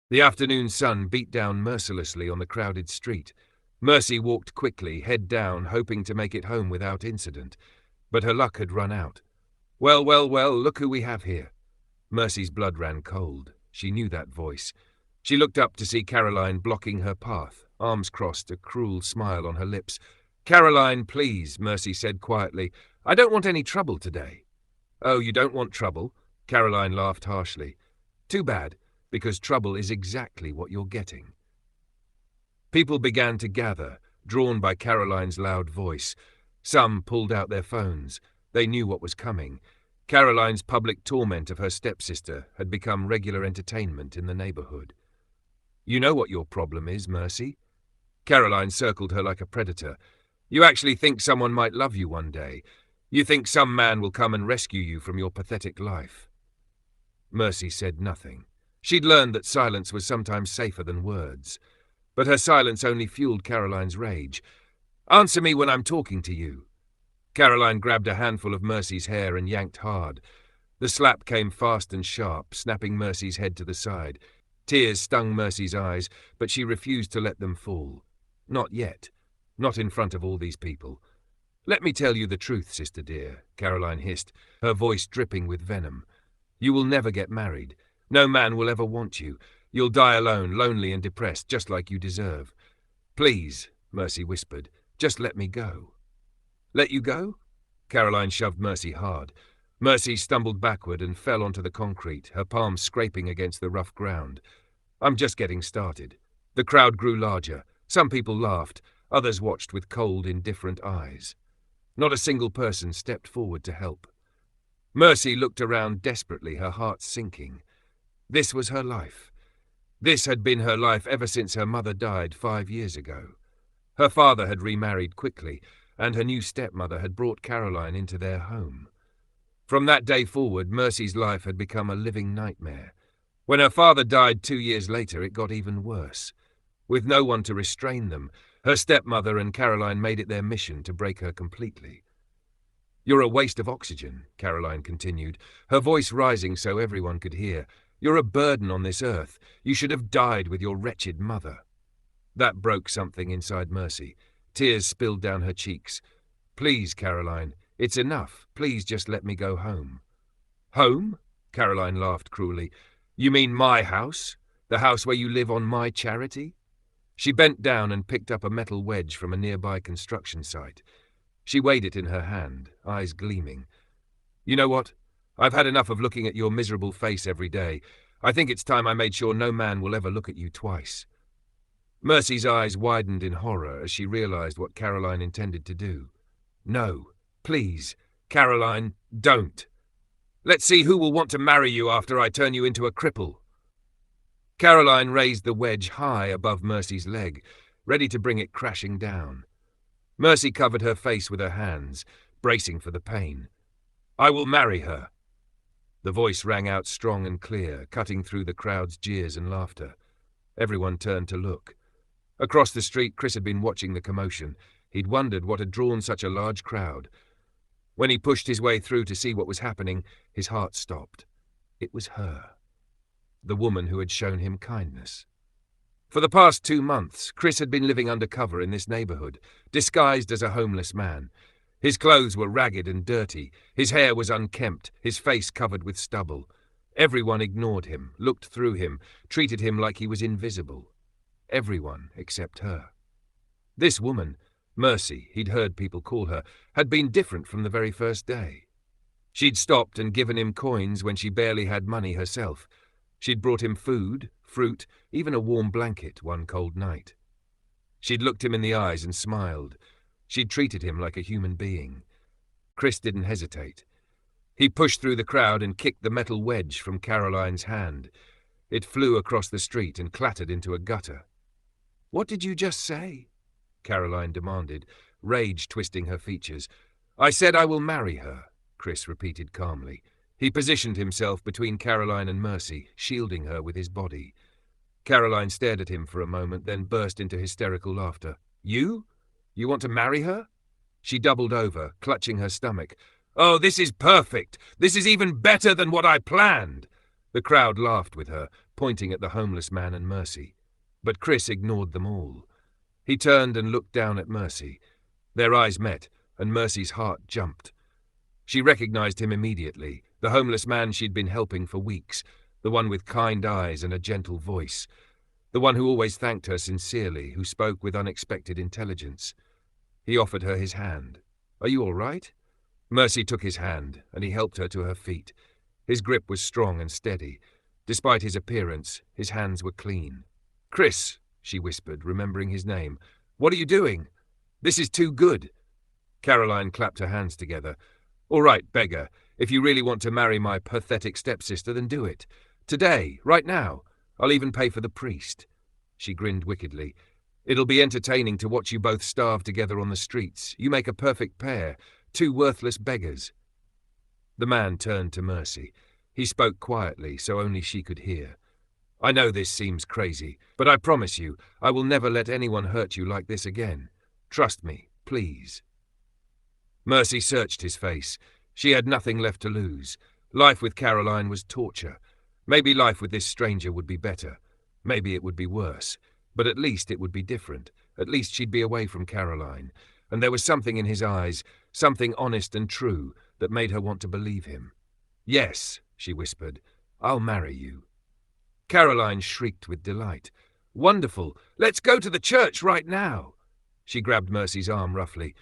The afternoon sun beat down mercilessly on the crowded street. Mercy walked quickly, head down, hoping to make it home without incident. But her luck had run out. Well, well, well, look who we have here. Mercy's blood ran cold. She knew that voice. She looked up to see Caroline blocking her path, arms crossed, a cruel smile on her lips. "Caroline, please," Mercy said quietly. "I don't want any trouble today." "Oh, you don't want trouble?" Caroline laughed harshly. "Too bad, because trouble is exactly what you're getting." People began to gather, drawn by Caroline's loud voice. Some pulled out their phones. They knew what was coming. Caroline's public torment of her stepsister had become regular entertainment in the neighborhood. "You know what your problem is, Mercy." Caroline circled her like a predator. "You actually think someone might love you one day. You think some man will come and rescue you from your pathetic life." Mercy said nothing. She'd learned that silence was sometimes safer than words. But her silence only fueled Caroline's rage. "Answer me when I'm talking to you." Caroline grabbed a handful of Mercy's hair and yanked hard. The slap came fast and sharp, snapping Mercy's head to the side. Tears stung Mercy's eyes, but she refused to let them fall. Not yet. Not in front of all these people. "Let me tell you the truth, sister dear," Caroline hissed, her voice dripping with venom. "You will never get married. No man will ever want you. You'll die alone, lonely and depressed, just like you deserve. Please," Mercy whispered, "just let me go." "Let you go?" Caroline shoved Mercy hard. Mercy stumbled backward and fell onto the concrete, her palms scraping against the rough ground. "I'm just getting started." The crowd grew larger. Some people laughed. Others watched with cold, indifferent eyes. Not a single person stepped forward to help. Mercy looked around desperately, her heart sinking. This was her life. This had been her life ever since her mother died 5 years ago. Her father had remarried quickly, and her new stepmother had brought Caroline into their home. From that day forward, Mercy's life had become a living nightmare. When her father died 2 years later, it got even worse. With no one to restrain them, her stepmother and Caroline made it their mission to break her completely. "You're a waste of oxygen," Caroline continued, her voice rising so everyone could hear. "You're a burden on this earth. You should have died with your wretched mother." That broke something inside Mercy. Tears spilled down her cheeks. "Please, Caroline, it's enough. Please just let me go home." "Home?" Caroline laughed cruelly. "You mean my house? The house where you live on my charity?" She bent down and picked up a metal wedge from a nearby construction site. She weighed it in her hand, eyes gleaming. "You know what? I've had enough of looking at your miserable face every day. I think it's time I made sure no man will ever look at you twice." Mercy's eyes widened in horror as she realized what Caroline intended to do. "No, please, Caroline, don't. Let's see who will want to marry you after I turn you into a cripple." Caroline raised the wedge high above Mercy's leg, ready to bring it crashing down. Mercy covered her face with her hands, bracing for the pain. "I will marry her." The voice rang out strong and clear, cutting through the crowd's jeers and laughter. Everyone turned to look. Across the street, Chris had been watching the commotion. He'd wondered what had drawn such a large crowd. When he pushed his way through to see what was happening, his heart stopped. It was her. The woman who had shown him kindness. For the past 2 months, Chris had been living undercover in this neighborhood, disguised as a homeless man. His clothes were ragged and dirty, his hair was unkempt, his face covered with stubble. Everyone ignored him, looked through him, treated him like he was invisible. Everyone except her. This woman, Mercy, he'd heard people call her, had been different from the very first day. She'd stopped and given him coins when she barely had money herself. She'd brought him food, fruit, even a warm blanket one cold night. She'd looked him in the eyes and smiled. She'd treated him like a human being. Chris didn't hesitate. He pushed through the crowd and kicked the metal wedge from Caroline's hand. It flew across the street and clattered into a gutter. "What did you just say?" Caroline demanded, rage twisting her features. "I said I will marry her," Chris repeated calmly. He positioned himself between Caroline and Mercy, shielding her with his body. Caroline stared at him for a moment, then burst into hysterical laughter. "You? You want to marry her?" She doubled over, clutching her stomach. "Oh, this is perfect! This is even better than what I planned!" The crowd laughed with her, pointing at the homeless man and Mercy. But Chris ignored them all. He turned and looked down at Mercy. Their eyes met, and Mercy's heart jumped. She recognized him immediately, the homeless man she'd been helping for weeks, the one with kind eyes and a gentle voice, the one who always thanked her sincerely, who spoke with unexpected intelligence. He offered her his hand. "Are you all right?" Mercy took his hand, and he helped her to her feet. His grip was strong and steady. Despite his appearance, his hands were clean. "Chris," she whispered, remembering his name. "What are you doing? This is too good." Caroline clapped her hands together. "All right, beggar. If you really want to marry my pathetic stepsister, then do it. Today, right now. I'll even pay for the priest." She grinned wickedly. "It'll be entertaining to watch you both starve together on the streets. You make a perfect pair, two worthless beggars." The man turned to Mercy. He spoke quietly, so only she could hear. "I know this seems crazy, but I promise you, I will never let anyone hurt you like this again. Trust me, please." Mercy searched his face. She had nothing left to lose. Life with Caroline was torture. Maybe life with this stranger would be better. Maybe it would be worse. But at least it would be different. At least she'd be away from Caroline. And there was something in his eyes, something honest and true, that made her want to believe him. "Yes," she whispered, "I'll marry you." Caroline shrieked with delight. "Wonderful! Let's go to the church right now!" She grabbed Mercy's arm roughly.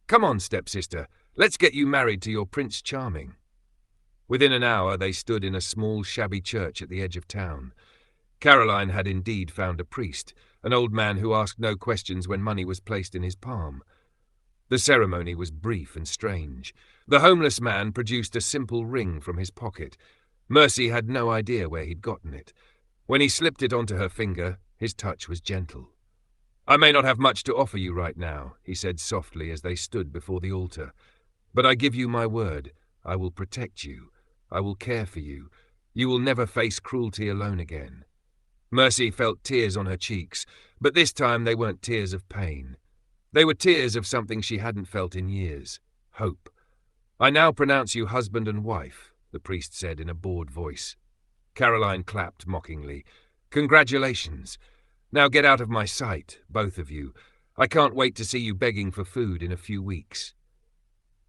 "Come on, stepsister. Let's get you married to your Prince Charming." Within an hour they stood in a small, shabby church at the edge of town. Caroline had indeed found a priest, an old man who asked no questions when money was placed in his palm. The ceremony was brief and strange. The homeless man produced a simple ring from his pocket. Mercy had no idea where he'd gotten it. When he slipped it onto her finger, his touch was gentle. "I may not have much to offer you right now," he said softly as they stood before the altar. "But I give you my word, I will protect you. I will care for you. You will never face cruelty alone again." Mercy felt tears on her cheeks, but this time they weren't tears of pain. They were tears of something she hadn't felt in years. Hope. "I now pronounce you husband and wife," the priest said in a bored voice. Caroline clapped mockingly. "Congratulations. Now get out of my sight, both of you. I can't wait to see you begging for food in a few weeks."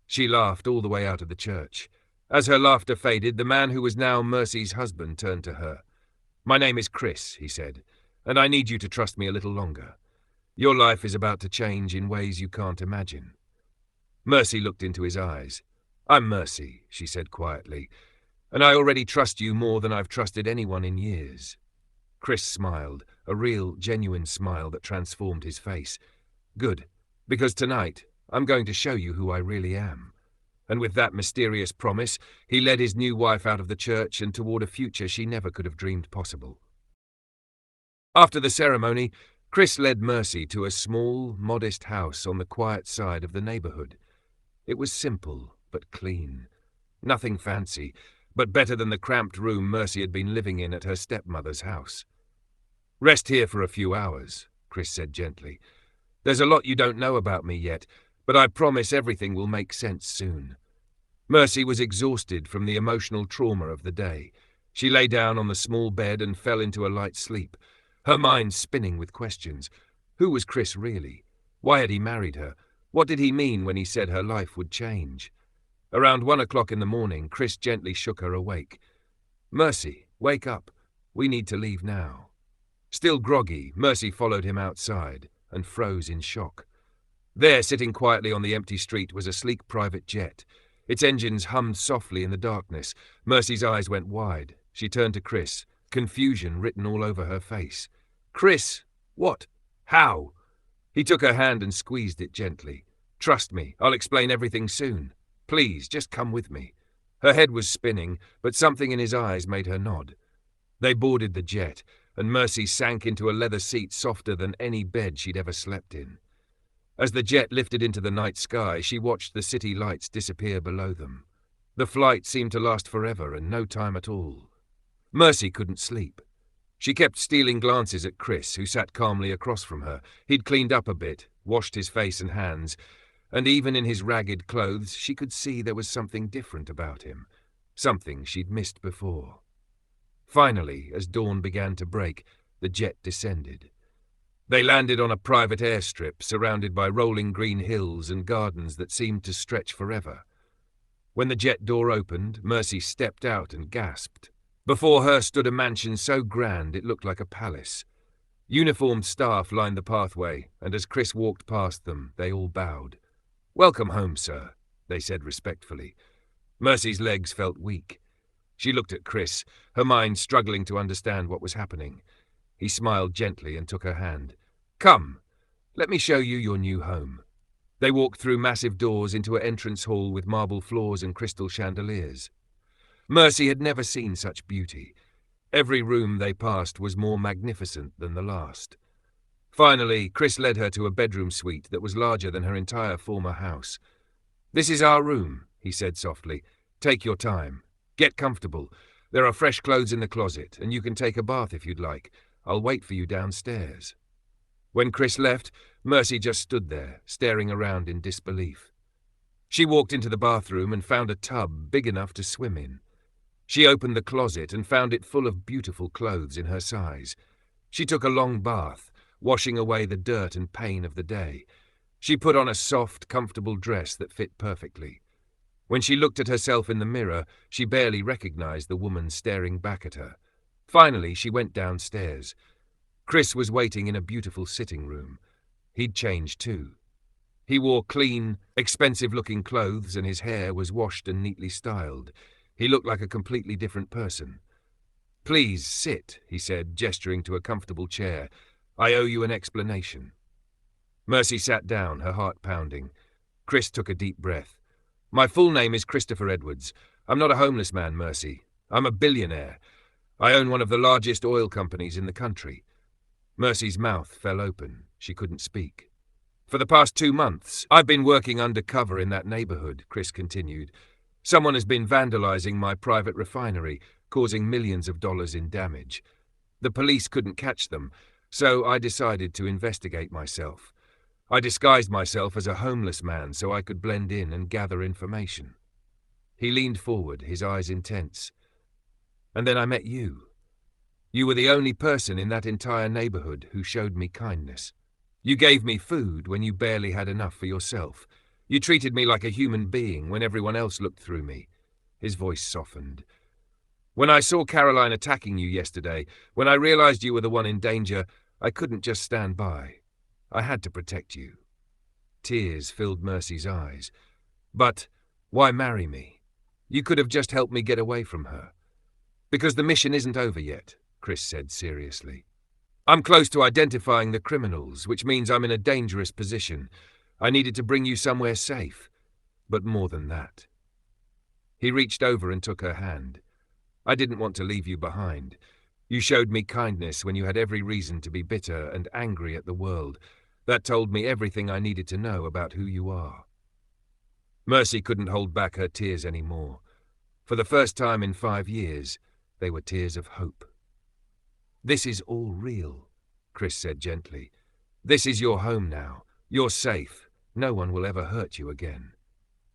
She laughed all the way out of the church. As her laughter faded, the man who was now Mercy's husband turned to her. "My name is Chris," he said, "and I need you to trust me a little longer. Your life is about to change in ways you can't imagine." Mercy looked into his eyes. "I'm Mercy," she said quietly, "and I already trust you more than I've trusted anyone in years." Chris smiled, a real, genuine smile that transformed his face. "Good, because tonight I'm going to show you who I really am." And with that mysterious promise, he led his new wife out of the church and toward a future she never could have dreamed possible. After the ceremony, Chris led Mercy to a small, modest house on the quiet side of the neighborhood. It was simple, but clean. Nothing fancy, but better than the cramped room Mercy had been living in at her stepmother's house. "Rest here for a few hours," Chris said gently. "There's a lot you don't know about me yet, but I promise everything will make sense soon." Mercy was exhausted from the emotional trauma of the day. She lay down on the small bed and fell into a light sleep, her mind spinning with questions. Who was Chris really? Why had he married her? What did he mean when he said her life would change? Around 1 o'clock in the morning, Chris gently shook her awake. "Mercy, wake up. We need to leave now." Still groggy, Mercy followed him outside and froze in shock. There, sitting quietly on the empty street, was a sleek private jet. Its engines hummed softly in the darkness. Mercy's eyes went wide. She turned to Chris, confusion written all over her face. "Chris, what? How?" He took her hand and squeezed it gently. "Trust me, I'll explain everything soon. Please, just come with me." Her head was spinning, but something in his eyes made her nod. They boarded the jet, and Mercy sank into a leather seat softer than any bed she'd ever slept in. As the jet lifted into the night sky, she watched the city lights disappear below them. The flight seemed to last forever and no time at all. Mercy couldn't sleep. She kept stealing glances at Chris, who sat calmly across from her. He'd cleaned up a bit, washed his face and hands, and even in his ragged clothes she could see there was something different about him, something she'd missed before. Finally, as dawn began to break, the jet descended. They landed on a private airstrip surrounded by rolling green hills and gardens that seemed to stretch forever. When the jet door opened, Mercy stepped out and gasped. Before her stood a mansion so grand it looked like a palace. Uniformed staff lined the pathway, and as Chris walked past them, they all bowed. "Welcome home, sir," they said respectfully. Mercy's legs felt weak. She looked at Chris, her mind struggling to understand what was happening. He smiled gently and took her hand. "Come, let me show you your new home." They walked through massive doors into an entrance hall with marble floors and crystal chandeliers. Mercy had never seen such beauty. Every room they passed was more magnificent than the last. Finally, Chris led her to a bedroom suite that was larger than her entire former house. "This is our room," he said softly. "Take your time. Get comfortable. There are fresh clothes in the closet, and you can take a bath if you'd like. I'll wait for you downstairs." When Chris left, Mercy just stood there, staring around in disbelief. She walked into the bathroom and found a tub big enough to swim in. She opened the closet and found it full of beautiful clothes in her size. She took a long bath, washing away the dirt and pain of the day. She put on a soft, comfortable dress that fit perfectly. When she looked at herself in the mirror, she barely recognized the woman staring back at her. Finally, she went downstairs. Chris was waiting in a beautiful sitting room. He'd changed too. He wore clean, expensive-looking clothes and his hair was washed and neatly styled. He looked like a completely different person. "Please sit," he said, gesturing to a comfortable chair. "I owe you an explanation." Mercy sat down, her heart pounding. Chris took a deep breath. "My full name is Christopher Edwards. I'm not a homeless man, Mercy. I'm a billionaire. I own one of the largest oil companies in the country." Mercy's mouth fell open. She couldn't speak. "For the past 2 months, I've been working undercover in that neighborhood," Chris continued. "Someone has been vandalizing my private refinery, causing millions of dollars in damage. The police couldn't catch them, so I decided to investigate myself. I disguised myself as a homeless man so I could blend in and gather information." He leaned forward, his eyes intense. "And then I met you. You were the only person in that entire neighborhood who showed me kindness. You gave me food when you barely had enough for yourself. You treated me like a human being when everyone else looked through me." His voice softened. "When I saw Caroline attacking you yesterday, when I realized you were the one in danger, I couldn't just stand by. I had to protect you." Tears filled Mercy's eyes. "But why marry me? You could have just helped me get away from her." "Because the mission isn't over yet," Chris said seriously. "I'm close to identifying the criminals, which means I'm in a dangerous position. I needed to bring you somewhere safe. But more than that." He reached over and took her hand. "I didn't want to leave you behind. You showed me kindness when you had every reason to be bitter and angry at the world. That told me everything I needed to know about who you are." Mercy couldn't hold back her tears anymore. For the first time in 5 years, they were tears of hope. "This is all real," Chris said gently. "This is your home now. You're safe. No one will ever hurt you again."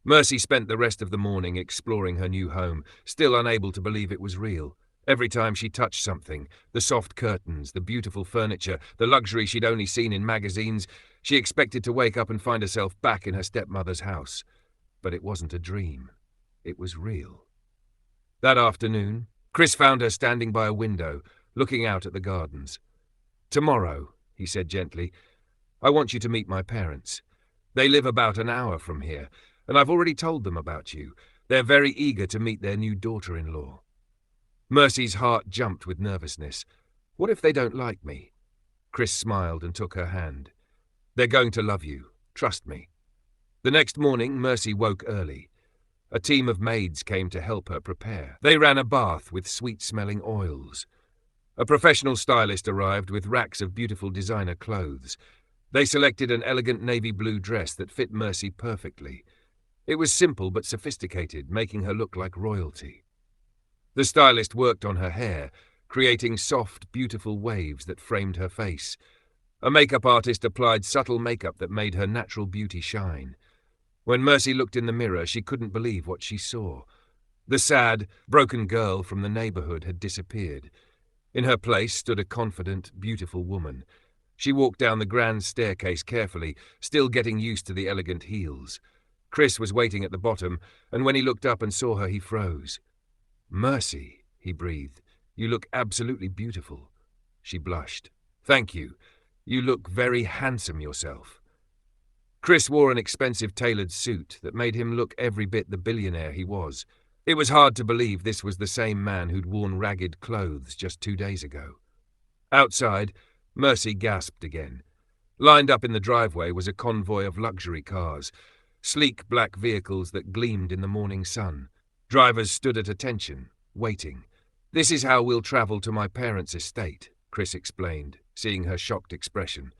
Mercy spent the rest of the morning exploring her new home, still unable to believe it was real. Every time she touched something, the soft curtains, the beautiful furniture, the luxury she'd only seen in magazines, she expected to wake up and find herself back in her stepmother's house. But it wasn't a dream. It was real. That afternoon, Chris found her standing by a window, looking out at the gardens. "Tomorrow," he said gently, "I want you to meet my parents. They live about an hour from here, and I've already told them about you. They're very eager to meet their new daughter-in-law." Mercy's heart jumped with nervousness. "What if they don't like me?" Chris smiled and took her hand. "They're going to love you. Trust me." The next morning, Mercy woke early. A team of maids came to help her prepare. They ran a bath with sweet-smelling oils. A professional stylist arrived with racks of beautiful designer clothes. They selected an elegant navy blue dress that fit Mercy perfectly. It was simple but sophisticated, making her look like royalty. The stylist worked on her hair, creating soft, beautiful waves that framed her face. A makeup artist applied subtle makeup that made her natural beauty shine. When Mercy looked in the mirror, she couldn't believe what she saw. The sad, broken girl from the neighborhood had disappeared. In her place stood a confident, beautiful woman. She walked down the grand staircase carefully, still getting used to the elegant heels. Chris was waiting at the bottom, and when he looked up and saw her, he froze. "Mercy," he breathed. "You look absolutely beautiful." She blushed. "Thank you. You look very handsome yourself." Chris wore an expensive tailored suit that made him look every bit the billionaire he was. It was hard to believe this was the same man who'd worn ragged clothes just 2 days ago. Outside, Mercy gasped again. Lined up in the driveway was a convoy of luxury cars, sleek black vehicles that gleamed in the morning sun. Drivers stood at attention, waiting. "This is how we'll travel to my parents' estate," Chris explained, seeing her shocked expression.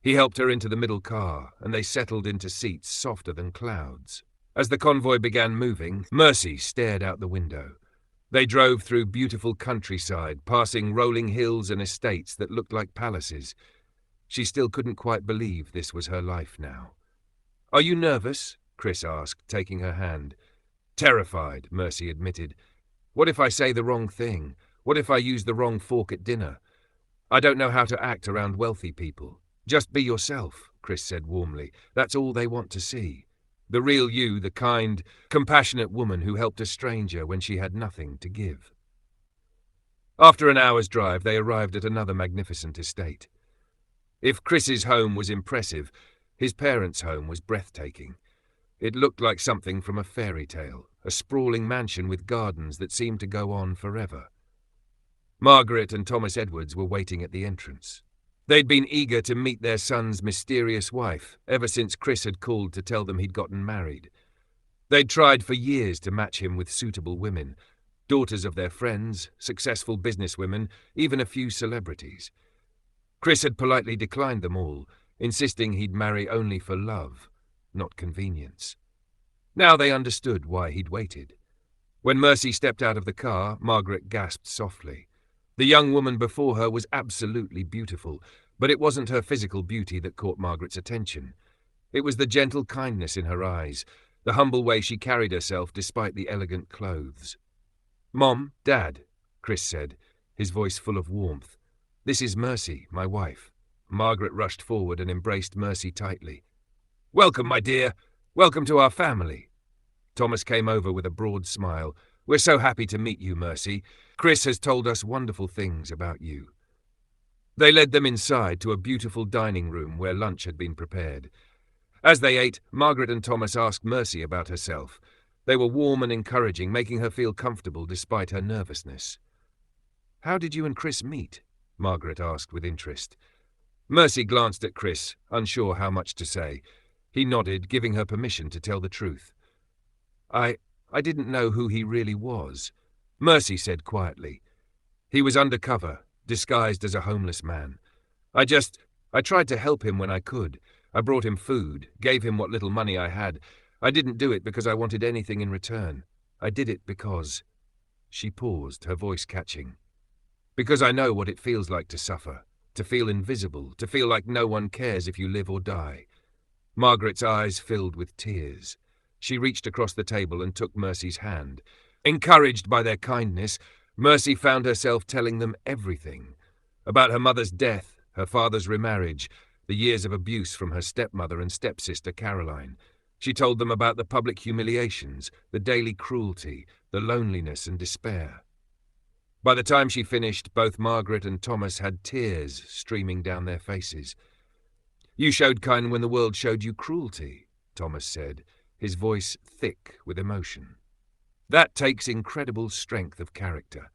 He helped her into the middle car, and they settled into seats softer than clouds. As the convoy began moving, Mercy stared out the window. They drove through beautiful countryside, passing rolling hills and estates that looked like palaces. She still couldn't quite believe this was her life now. "Are you nervous?" Chris asked, taking her hand. "Terrified," Mercy admitted. "What if I say the wrong thing? What if I use the wrong fork at dinner? I don't know how to act around wealthy people." "Just be yourself," Chris said warmly. "That's all they want to see. The real you, the kind, compassionate woman who helped a stranger when she had nothing to give." After an hour's drive, they arrived at another magnificent estate. If Chris's home was impressive, his parents' home was breathtaking. It looked like something from a fairy tale, a sprawling mansion with gardens that seemed to go on forever. Margaret and Thomas Edwards were waiting at the entrance. They'd been eager to meet their son's mysterious wife ever since Chris had called to tell them he'd gotten married. They'd tried for years to match him with suitable women, daughters of their friends, successful businesswomen, even a few celebrities. Chris had politely declined them all, insisting he'd marry only for love, not convenience. Now they understood why he'd waited. When Mercy stepped out of the car, Margaret gasped softly. The young woman before her was absolutely beautiful, but it wasn't her physical beauty that caught Margaret's attention. It was the gentle kindness in her eyes, the humble way she carried herself despite the elegant clothes. "Mom, Dad," Chris said, his voice full of warmth. "This is Mercy, my wife." Margaret rushed forward and embraced Mercy tightly. "Welcome, my dear. Welcome to our family." Thomas came over with a broad smile. "We're so happy to meet you, Mercy. Chris has told us wonderful things about you." They led them inside to a beautiful dining room where lunch had been prepared. As they ate, Margaret and Thomas asked Mercy about herself. They were warm and encouraging, making her feel comfortable despite her nervousness. "How did you and Chris meet?" Margaret asked with interest. Mercy glanced at Chris, unsure how much to say. He nodded, giving her permission to tell the truth. I didn't know who he really was," Mercy said quietly. "He was undercover, disguised as a homeless man. I tried to help him when I could. I brought him food, gave him what little money I had. I didn't do it because I wanted anything in return. I did it because—" She paused, her voice catching. "Because I know what it feels like to suffer, to feel invisible, to feel like no one cares if you live or die." Margaret's eyes filled with tears. She reached across the table and took Mercy's hand. Encouraged by their kindness, Mercy found herself telling them everything. About her mother's death, her father's remarriage, the years of abuse from her stepmother and stepsister Caroline. She told them about the public humiliations, the daily cruelty, the loneliness and despair. By the time she finished, both Margaret and Thomas had tears streaming down their faces. "You showed kind when the world showed you cruelty," Thomas said, his voice thick with emotion. "That takes incredible strength of character."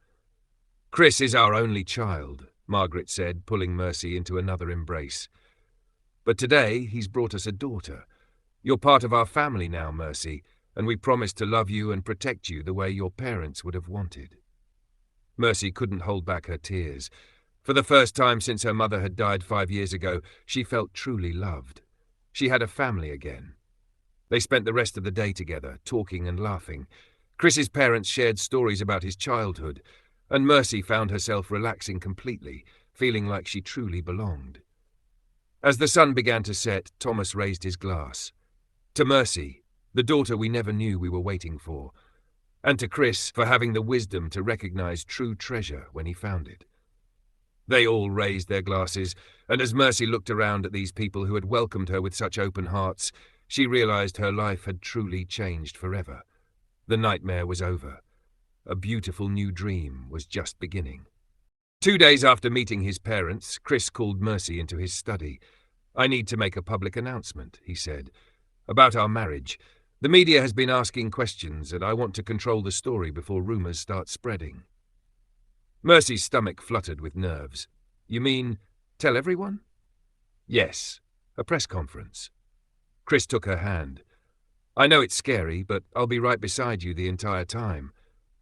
"Chris is our only child," Margaret said, pulling Mercy into another embrace. "But today he's brought us a daughter. You're part of our family now, Mercy, and we promise to love you and protect you the way your parents would have wanted." Mercy couldn't hold back her tears. For the first time since her mother had died 5 years ago, she felt truly loved. She had a family again. They spent the rest of the day together, talking and laughing. Chris's parents shared stories about his childhood, and Mercy found herself relaxing completely, feeling like she truly belonged. As the sun began to set, Thomas raised his glass. "To Mercy, the daughter we never knew we were waiting for. and to Chris for having the wisdom to recognize true treasure when he found it. They all raised their glasses, and as Mercy looked around at these people who had welcomed her with such open hearts, she realized her life had truly changed forever. The nightmare was over. A beautiful new dream was just beginning. 2 days after meeting his parents, Chris called Mercy into his study. "I need to make a public announcement," he said, "about our marriage. The media has been asking questions, and I want to control the story before rumors start spreading." Mercy's stomach fluttered with nerves. "You mean, tell everyone?" "Yes, a press conference." Chris took her hand. "I know it's scary, but I'll be right beside you the entire time.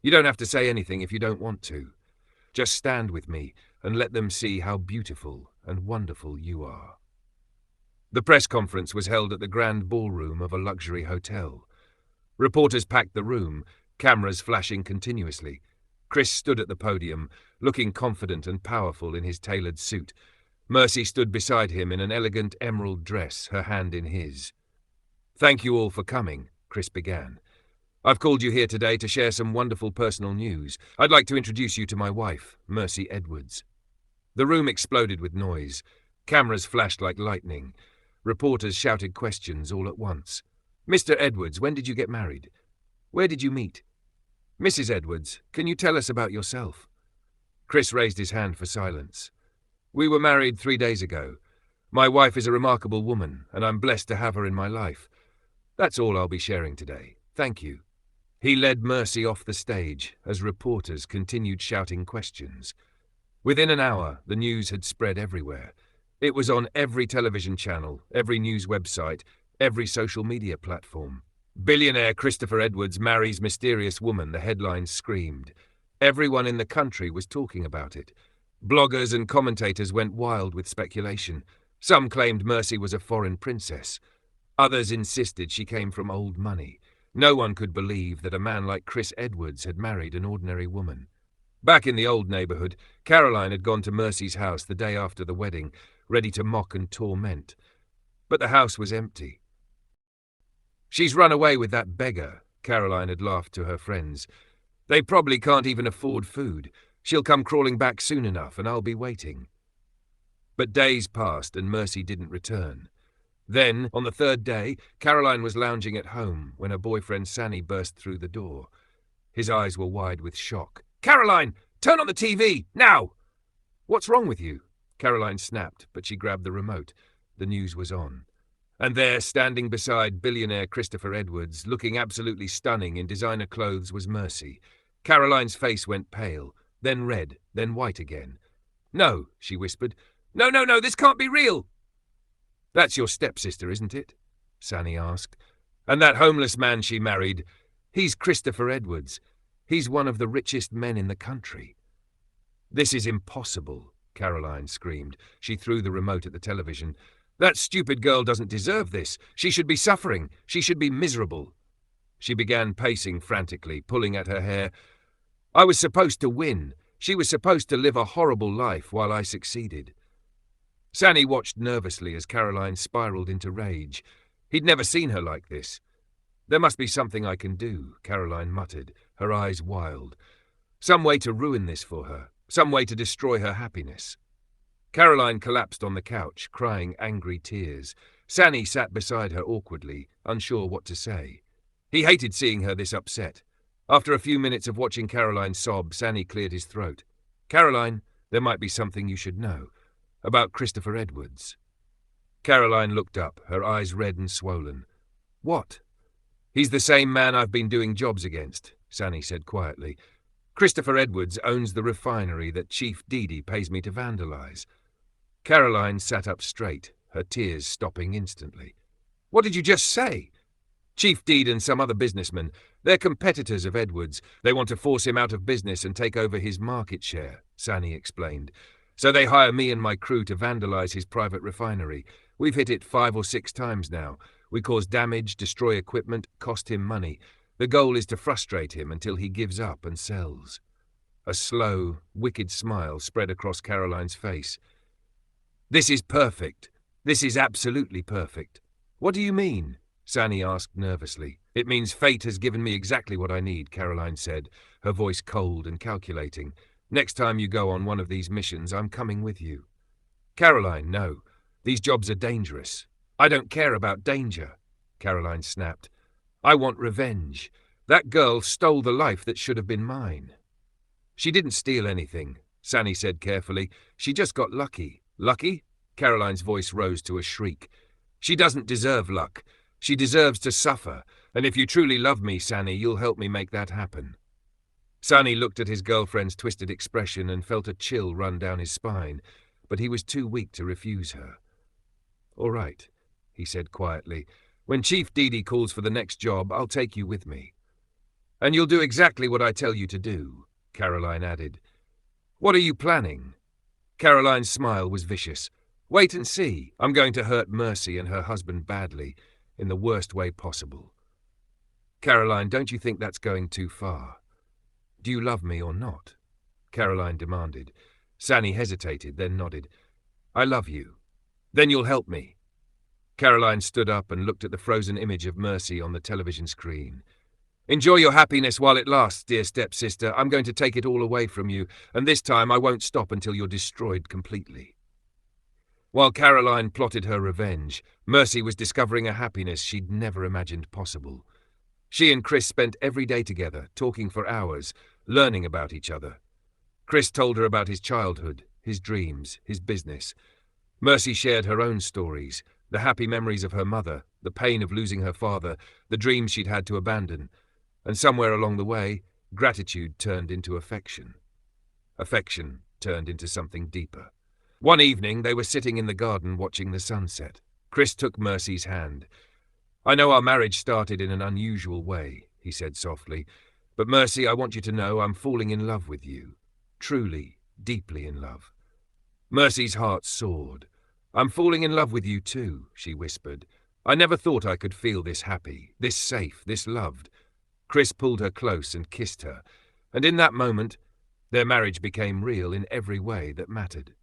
You don't have to say anything if you don't want to. Just stand with me and let them see how beautiful and wonderful you are." The press conference was held at the grand ballroom of a luxury hotel. Reporters packed the room, cameras flashing continuously. Chris stood at the podium, looking confident and powerful in his tailored suit. Mercy stood beside him in an elegant emerald dress, her hand in his. "Thank you all for coming," Chris began. "I've called you here today to share some wonderful personal news. I'd like to introduce you to my wife, Mercy Edwards." The room exploded with noise. Cameras flashed like lightning. Reporters shouted questions all at once. "Mr. Edwards, when did you get married? Where did you meet? Mrs. Edwards, can you tell us about yourself?" Chris raised his hand for silence. "We were married 3 days ago. My wife is a remarkable woman, and I'm blessed to have her in my life. That's all I'll be sharing today. Thank you." He led Mercy off the stage as reporters continued shouting questions. Within an hour, the news had spread everywhere. It was on every television channel, every news website, every social media platform. "Billionaire Christopher Edwards marries mysterious woman," the headlines screamed. Everyone in the country was talking about it. Bloggers and commentators went wild with speculation. Some claimed Mercy was a foreign princess. Others insisted she came from old money. No one could believe that a man like Chris Edwards had married an ordinary woman. Back in the old neighborhood, Caroline had gone to Mercy's house the day after the wedding, ready to mock and torment. But the house was empty. "She's run away with that beggar," Caroline had laughed to her friends. "They probably can't even afford food. She'll come crawling back soon enough, and I'll be waiting." But days passed, and Mercy didn't return. Then, on the 3rd day, Caroline was lounging at home when her boyfriend Sanny burst through the door. His eyes were wide with shock. "Caroline, turn on the TV, now!" "What's wrong with you?" Caroline snapped, but she grabbed the remote. The news was on. And there, standing beside billionaire Christopher Edwards, looking absolutely stunning in designer clothes, was Mercy. Caroline's face went pale, then red, then white again. "No," she whispered. "No, no, no, this can't be real." "That's your stepsister, isn't it?" Sanny asked. "And that homeless man she married, he's Christopher Edwards. He's one of the richest men in the country." "This is impossible," Caroline screamed. She threw the remote at the television. "That stupid girl doesn't deserve this. She should be suffering. She should be miserable." She began pacing frantically, pulling at her hair. "I was supposed to win. She was supposed to live a horrible life while I succeeded." Sanny watched nervously as Caroline spiraled into rage. He'd never seen her like this. "There must be something I can do," Caroline muttered, her eyes wild. "Some way to ruin this for her. Some way to destroy her happiness." Caroline collapsed on the couch, crying angry tears. Sanny sat beside her awkwardly, unsure what to say. He hated seeing her this upset. After a few minutes of watching Caroline sob, Sanny cleared his throat. "Caroline, there might be something you should know. About Christopher Edwards." Caroline looked up, her eyes red and swollen. "What?" "He's the same man I've been doing jobs against," Sanny said quietly. "Christopher Edwards owns the refinery that Chief Didi pays me to vandalize." Caroline sat up straight, her tears stopping instantly. "What did you just say?" "Chief Deed and some other businessmen. They're competitors of Edwards. They want to force him out of business and take over his market share," Sanny explained. "So they hire me and my crew to vandalize his private refinery. We've hit it 5 or 6 times now. We cause damage, destroy equipment, cost him money. The goal is to frustrate him until he gives up and sells." A slow, wicked smile spread across Caroline's face. "This is perfect. This is absolutely perfect." "What do you mean?" Sani asked nervously. It means fate has given me exactly what I need, Caroline said, her voice cold and calculating. Next time you go on one of these missions, I'm coming with you. Caroline, no. These jobs are dangerous. I don't care about danger, Caroline snapped. I want revenge. That girl stole the life that should have been mine. She didn't steal anything, Sani said carefully. She just got lucky. Lucky? Caroline's voice rose to a shriek. She doesn't deserve luck. She deserves to suffer, and if you truly love me, Sani, you'll help me make that happen. Sani looked at his girlfriend's twisted expression and felt a chill run down his spine, but he was too weak to refuse her. All right, he said quietly. When Chief Didi calls for the next job, I'll take you with me. And you'll do exactly what I tell you to do, Caroline added. What are you planning? Caroline's smile was vicious. Wait and see. I'm going to hurt Mercy and her husband badly, in the worst way possible. Caroline, don't you think that's going too far? Do you love me or not? Caroline demanded. Sani hesitated, then nodded. I love you. Then you'll help me. Caroline stood up and looked at the frozen image of Mercy on the television screen. Enjoy your happiness while it lasts, dear stepsister. I'm going to take it all away from you, and this time I won't stop until you're destroyed completely. While Caroline plotted her revenge, Mercy was discovering a happiness she'd never imagined possible. She and Chris spent every day together, talking for hours, learning about each other. Chris told her about his childhood, his dreams, his business. Mercy shared her own stories, the happy memories of her mother, the pain of losing her father, the dreams she'd had to abandon. And somewhere along the way, gratitude turned into affection. Affection turned into something deeper. One evening, they were sitting in the garden watching the sunset. Chris took Mercy's hand. I know our marriage started in an unusual way, he said softly, but Mercy, I want you to know I'm falling in love with you. Truly, deeply in love. Mercy's heart soared. I'm falling in love with you too, she whispered. I never thought I could feel this happy, this safe, this loved. Chris pulled her close and kissed her, and in that moment, their marriage became real in every way that mattered.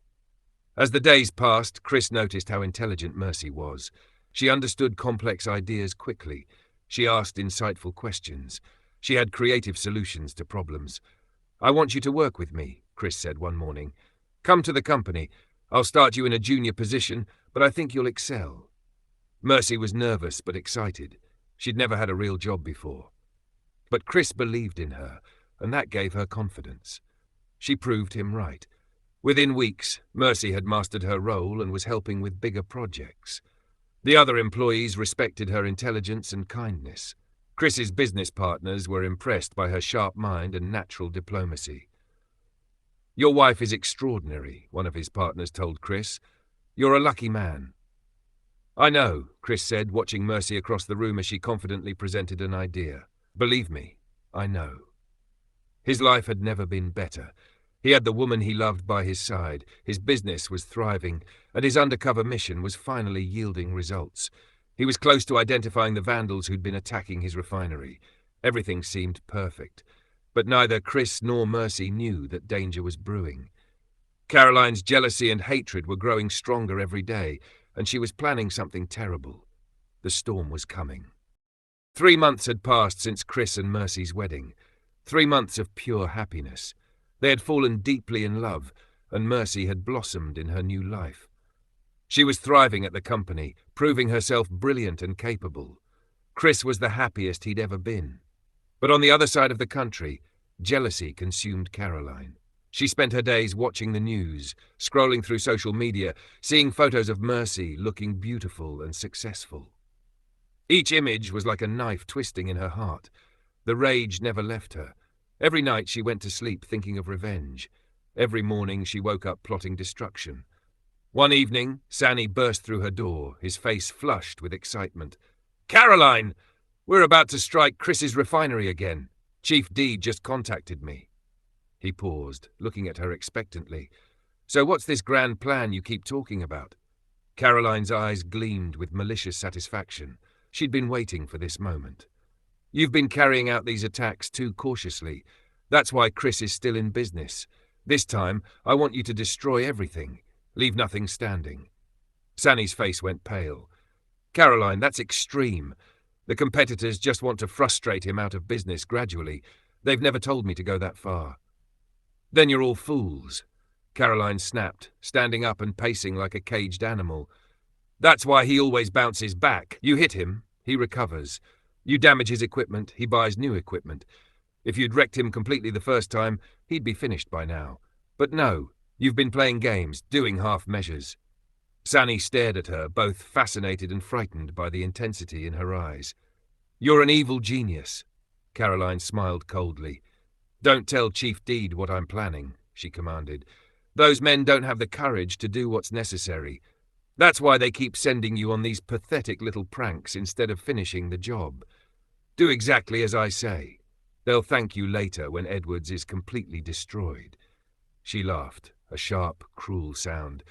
As the days passed, Chris noticed how intelligent Mercy was. She understood complex ideas quickly. She asked insightful questions. She had creative solutions to problems. I want you to work with me, Chris said one morning. Come to the company. I'll start you in a junior position, but I think you'll excel. Mercy was nervous but excited. She'd never had a real job before. But Chris believed in her, and that gave her confidence. She proved him right. Within weeks, Mercy had mastered her role and was helping with bigger projects. The other employees respected her intelligence and kindness. Chris's business partners were impressed by her sharp mind and natural diplomacy. Your wife is extraordinary, one of his partners told Chris. You're a lucky man. I know, Chris said, watching Mercy across the room as she confidently presented an idea. Believe me, I know. His life had never been better. He had the woman he loved by his side, his business was thriving, and his undercover mission was finally yielding results. He was close to identifying the vandals who'd been attacking his refinery. Everything seemed perfect, but neither Chris nor Mercy knew that danger was brewing. Caroline's jealousy and hatred were growing stronger every day, and she was planning something terrible. The storm was coming. 3 months had passed since Chris and Mercy's wedding. 3 months of pure happiness. They had fallen deeply in love, and Mercy had blossomed in her new life. She was thriving at the company, proving herself brilliant and capable. Chris was the happiest he'd ever been. But on the other side of the country, jealousy consumed Caroline. She spent her days watching the news, scrolling through social media, seeing photos of Mercy looking beautiful and successful. Each image was like a knife twisting in her heart. The rage never left her. Every night she went to sleep thinking of revenge. Every morning she woke up plotting destruction. One evening, Sani burst through her door, his face flushed with excitement. Caroline! We're about to strike Chris's refinery again. Chief D just contacted me. He paused, looking at her expectantly. So what's this grand plan you keep talking about? Caroline's eyes gleamed with malicious satisfaction. She'd been waiting for this moment. You've been carrying out these attacks too cautiously. That's why Chris is still in business. This time, I want you to destroy everything. Leave nothing standing. Sani's face went pale. Caroline, that's extreme. The competitors just want to frustrate him out of business gradually. They've never told me to go that far." "Then you're all fools," Caroline snapped, standing up and pacing like a caged animal. "That's why he always bounces back. You hit him, he recovers. You damage his equipment, he buys new equipment. If you'd wrecked him completely the first time, he'd be finished by now. But no, you've been playing games, doing half measures." Sani stared at her, both fascinated and frightened by the intensity in her eyes. "You're an evil genius." Caroline smiled coldly. "Don't tell Chief Deed what I'm planning," she commanded. "Those men don't have the courage to do what's necessary. That's why they keep sending you on these pathetic little pranks instead of finishing the job. Do exactly as I say. They'll thank you later when Edwards is completely destroyed." She laughed, a sharp, cruel sound.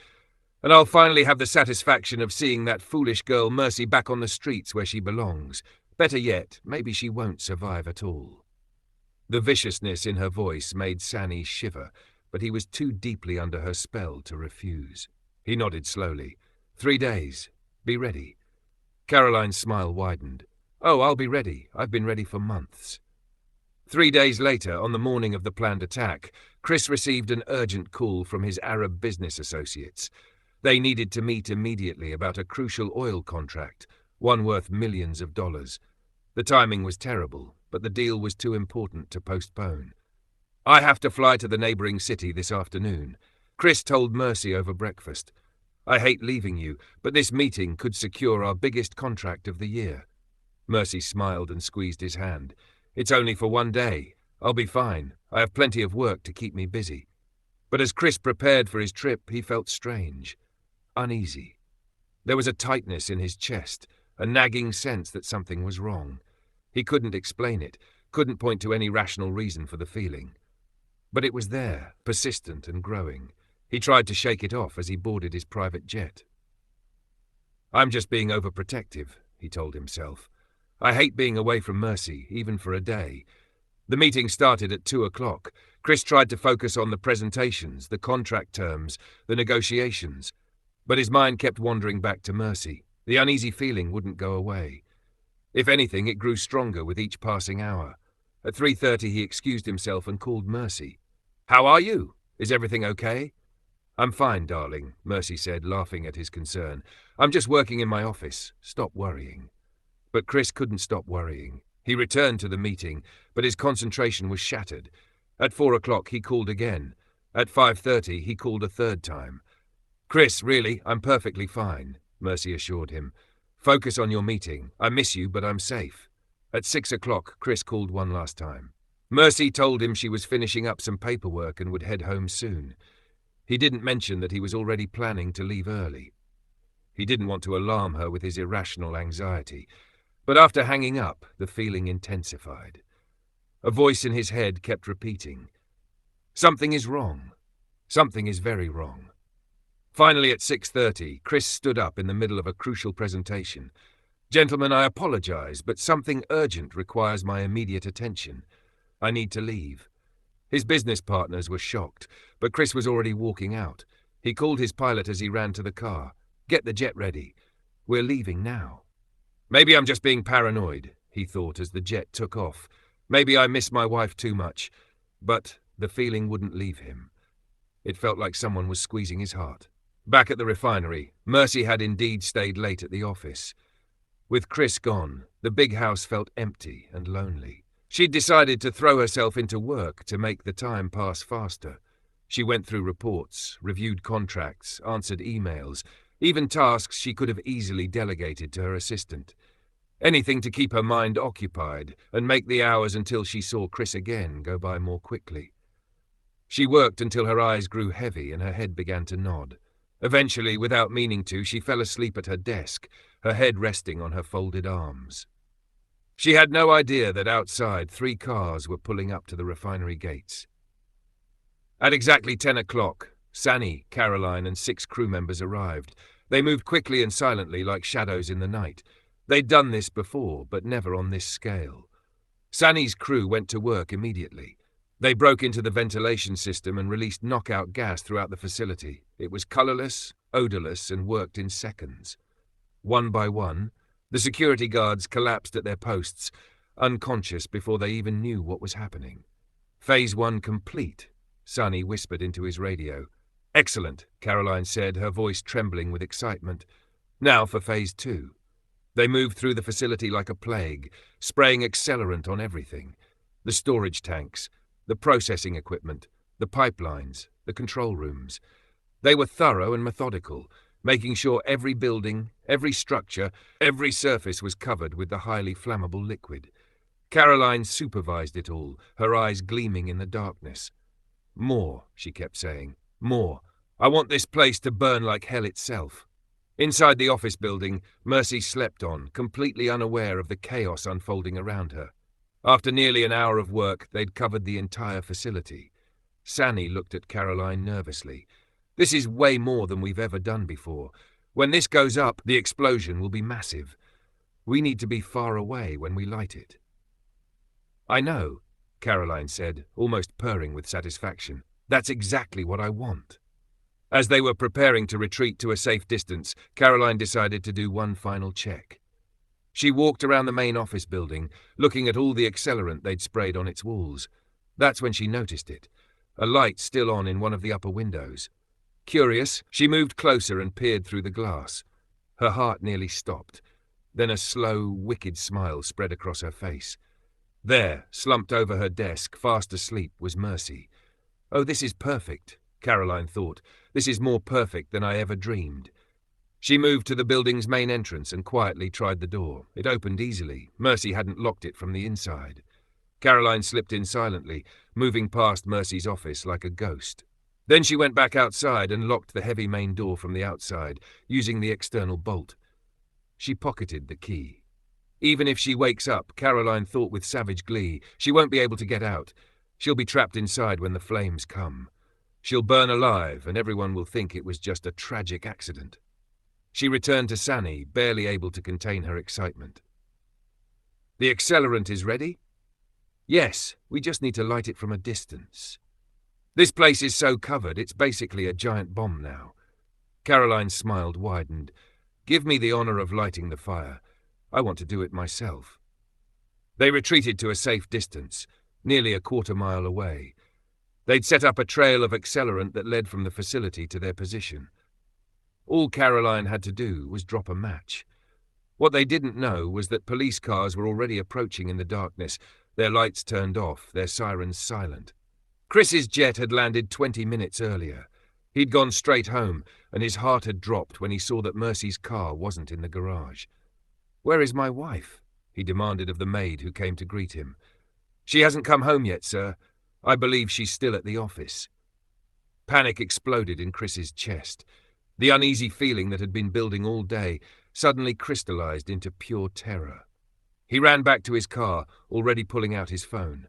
"And I'll finally have the satisfaction of seeing that foolish girl Mercy back on the streets where she belongs. Better yet, maybe she won't survive at all." The viciousness in her voice made Sani shiver, but he was too deeply under her spell to refuse. He nodded slowly. 3 days. Be ready." Caroline's smile widened. "Oh, I'll be ready. I've been ready for months." 3 days later, on the morning of the planned attack, Chris received an urgent call from his Arab business associates. They needed to meet immediately about a crucial oil contract, one worth millions of dollars. The timing was terrible, but the deal was too important to postpone. "I have to fly to the neighboring city this afternoon," Chris told Mercy over breakfast. "I hate leaving you, but this meeting could secure our biggest contract of the year." Mercy smiled and squeezed his hand. "It's only for 1 day. I'll be fine. I have plenty of work to keep me busy." But as Chris prepared for his trip, he felt strange, uneasy. There was a tightness in his chest, a nagging sense that something was wrong. He couldn't explain it, couldn't point to any rational reason for the feeling. But it was there, persistent and growing. He tried to shake it off as he boarded his private jet. "I'm just being overprotective," he told himself. "I hate being away from Mercy, even for a day." The meeting started at 2 o'clock. Chris tried to focus on the presentations, the contract terms, the negotiations. But his mind kept wandering back to Mercy. The uneasy feeling wouldn't go away. If anything, it grew stronger with each passing hour. At 3:30 he excused himself and called Mercy. "How are you? Is everything okay?" "I'm fine, darling," Mercy said, laughing at his concern. "I'm just working in my office. Stop worrying." But Chris couldn't stop worrying. He returned to the meeting, but his concentration was shattered. At 4 o'clock he called again. At 5:30 he called a third time. "Chris, really, I'm perfectly fine," Mercy assured him. "Focus on your meeting. I miss you, but I'm safe." At 6 o'clock, Chris called one last time. Mercy told him she was finishing up some paperwork and would head home soon. He didn't mention that he was already planning to leave early. He didn't want to alarm her with his irrational anxiety. But after hanging up, the feeling intensified. A voice in his head kept repeating, "Something is wrong. Something is very wrong." Finally, at 6:30, Chris stood up in the middle of a crucial presentation. "Gentlemen, I apologize, but something urgent requires my immediate attention. I need to leave." His business partners were shocked, but Chris was already walking out. He called his pilot as he ran to the car. "Get the jet ready. We're leaving now." "Maybe I'm just being paranoid," he thought as the jet took off. "Maybe I miss my wife too much." But the feeling wouldn't leave him. It felt like someone was squeezing his heart. Back at the refinery, Mercy had indeed stayed late at the office. With Chris gone, the big house felt empty and lonely. She'd decided to throw herself into work to make the time pass faster. She went through reports, reviewed contracts, answered emails, even tasks she could have easily delegated to her assistant. Anything to keep her mind occupied and make the hours until she saw Chris again go by more quickly. She worked until her eyes grew heavy and her head began to nod. Eventually, without meaning to, she fell asleep at her desk, her head resting on her folded arms. She had no idea that outside 3 cars were pulling up to the refinery gates. At exactly 10 o'clock, Sani, Caroline, and 6 crew members arrived. They moved quickly and silently like shadows in the night. They'd done this before, but never on this scale. Sani's crew went to work immediately. They broke into the ventilation system and released knockout gas throughout the facility. It was colorless, odorless, and worked in seconds. One by one, The security guards collapsed at their posts, unconscious before they even knew what was happening. Phase 1 complete, Sonny whispered into his radio. Excellent, Caroline said, her voice trembling with excitement. Now for Phase 2. They moved through the facility like a plague, spraying accelerant on everything. The storage tanks, the processing equipment, the pipelines, the control rooms. They were thorough and methodical, making sure every building, every structure, every surface was covered with the highly flammable liquid. Caroline supervised it all, her eyes gleaming in the darkness. More, she kept saying. More. I want this place to burn like hell itself. Inside the office building, Mercy slept on, completely unaware of the chaos unfolding around her. After nearly an hour of work, they'd covered the entire facility. Sanny looked at Caroline nervously. This is way more than we've ever done before. When this goes up, the explosion will be massive. We need to be far away when we light it. I know, Caroline said, almost purring with satisfaction. That's exactly what I want. As they were preparing to retreat to a safe distance, Caroline decided to do one final check. She walked around the main office building, looking at all the accelerant they'd sprayed on its walls. That's when she noticed it, a light still on in one of the upper windows. Curious, she moved closer and peered through the glass. Her heart nearly stopped. Then a slow, wicked smile spread across her face. There, slumped over her desk, fast asleep, was Mercy. Oh, this is perfect, Caroline thought. This is more perfect than I ever dreamed. She moved to the building's main entrance and quietly tried the door. It opened easily. Mercy hadn't locked it from the inside. Caroline slipped in silently, moving past Mercy's office like a ghost. Then she went back outside and locked the heavy main door from the outside, using the external bolt. She pocketed the key. Even if she wakes up, Caroline thought with savage glee, she won't be able to get out. She'll be trapped inside when the flames come. She'll burn alive, and everyone will think it was just a tragic accident. She returned to Sanny, barely able to contain her excitement. The accelerant is ready? Yes, we just need to light it from a distance. This place is so covered, it's basically a giant bomb now. Caroline's smile widened. Give me the honor of lighting the fire. I want to do it myself. They retreated to a safe distance, nearly a quarter-mile away. They'd set up a trail of accelerant that led from the facility to their position. All Caroline had to do was drop a match. What they didn't know was that police cars were already approaching in the darkness, their lights turned off, their sirens silent. Chris's jet had landed 20 minutes earlier. He'd gone straight home, and his heart had dropped when he saw that Mercy's car wasn't in the garage. "Where is my wife?" he demanded of the maid who came to greet him. "She hasn't come home yet, sir. I believe she's still at the office." Panic exploded in Chris's chest. The uneasy feeling that had been building all day suddenly crystallized into pure terror. He ran back to his car, already pulling out his phone.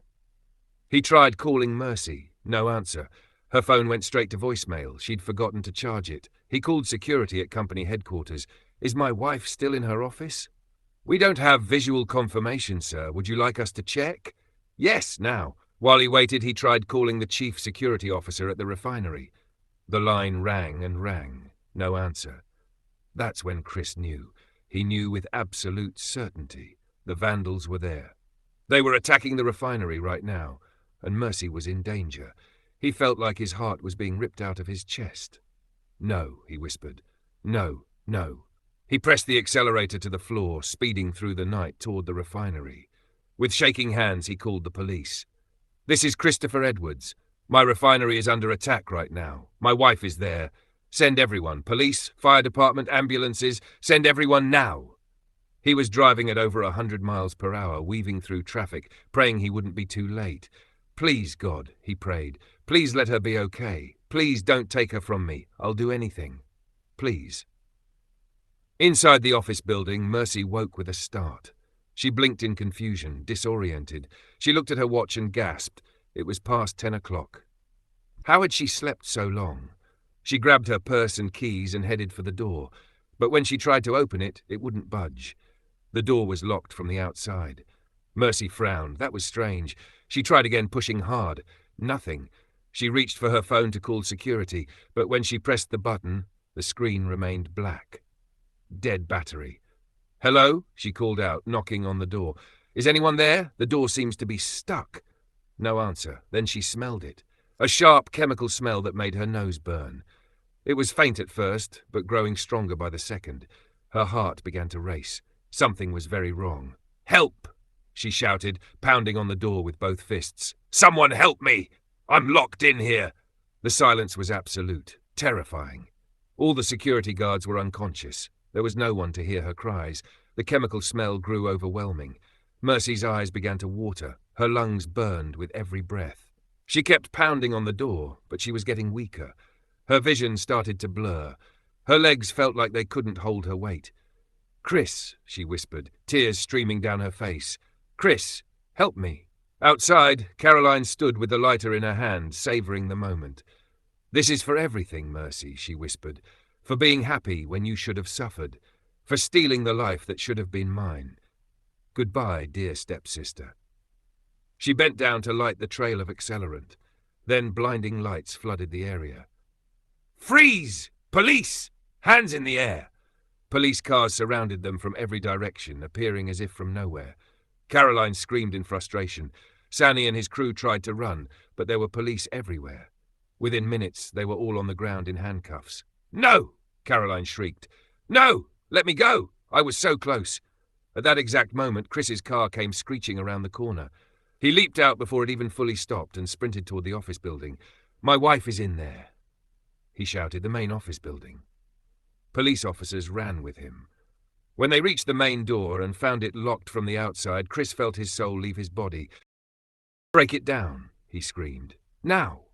He tried calling Mercy. No answer. Her phone went straight to voicemail. She'd forgotten to charge it. He called security at company headquarters. "Is my wife still in her office?" "We don't have visual confirmation, sir. Would you like us to check?" "Yes, now." While he waited, he tried calling the chief security officer at the refinery. The line rang and rang. No answer. That's when Chris knew. He knew with absolute certainty. The vandals were there. They were attacking the refinery right now, and Mercy was in danger. He felt like his heart was being ripped out of his chest. "No," he whispered. "No, no." He pressed the accelerator to the floor, speeding through the night toward the refinery. With shaking hands, he called the police. "This is Christopher Edwards. My refinery is under attack right now. My wife is there. Send everyone. Police, fire department, ambulances. Send everyone now." He was driving at over 100 miles per hour, weaving through traffic, praying he wouldn't be too late. "Please, God," he prayed. "Please let her be okay. Please don't take her from me. I'll do anything. Please." Inside the office building, Mercy woke with a start. She blinked in confusion, disoriented. She looked at her watch and gasped. It was past 10 o'clock. How had she slept so long? She grabbed her purse and keys and headed for the door, but when she tried to open it, it wouldn't budge. The door was locked from the outside. Mercy frowned. That was strange. She tried again, pushing hard. Nothing. She reached for her phone to call security, but when she pressed the button, the screen remained black. Dead battery. "Hello?" she called out, knocking on the door. "Is anyone there? The door seems to be stuck." No answer. Then she smelled it. A sharp chemical smell that made her nose burn. It was faint at first, but growing stronger by the second. Her heart began to race. Something was very wrong. "Help!" she shouted, pounding on the door with both fists. "Someone help me! I'm locked in here!" The silence was absolute, terrifying. All the security guards were unconscious. There was no one to hear her cries. The chemical smell grew overwhelming. Mercy's eyes began to water. Her lungs burned with every breath. She kept pounding on the door, but she was getting weaker. Her vision started to blur. Her legs felt like they couldn't hold her weight. "Chris," she whispered, tears streaming down her face. "Chris, help me." Outside, Caroline stood with the lighter in her hand, savouring the moment. "This is for everything, Mercy," she whispered. "For being happy when you should have suffered. For stealing the life that should have been mine. Goodbye, dear stepsister." She bent down to light the trail of accelerant. Then blinding lights flooded the area. "Freeze! Police! Hands in the air!" Police cars surrounded them from every direction, appearing as if from nowhere. Caroline screamed in frustration. Sani and his crew tried to run, but there were police everywhere. Within minutes, they were all on the ground in handcuffs. "No!" Caroline shrieked. "No! Let me go! I was so close." At that exact moment, Chris's car came screeching around the corner. He leaped out before it even fully stopped and sprinted toward the office building. "My wife is in there," he shouted, "the main office building." Police officers ran with him. When they reached the main door and found it locked from the outside, Chris felt his soul leave his body. "Break it down," he screamed. "Now!"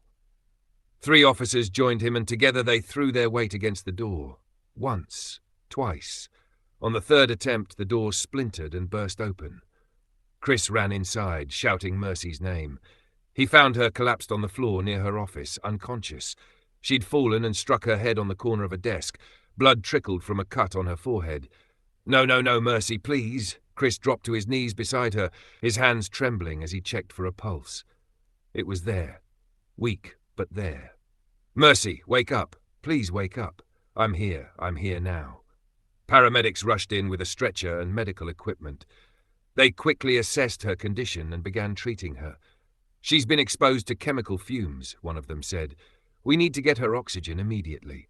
3 officers joined him, and together they threw their weight against the door. Once, twice. On the 3rd attempt, the door splintered and burst open. Chris ran inside, shouting Mercy's name. He found her collapsed on the floor near her office, unconscious. She'd fallen and struck her head on the corner of a desk. Blood trickled from a cut on her forehead. "No, no, no, Mercy, please." Chris dropped to his knees beside her, his hands trembling as he checked for a pulse. It was there. Weak, but there. "Mercy, wake up. Please wake up. I'm here now." Paramedics rushed in with a stretcher and medical equipment. They quickly assessed her condition and began treating her. "She's been exposed to chemical fumes," one of them said. "We need to get her oxygen immediately."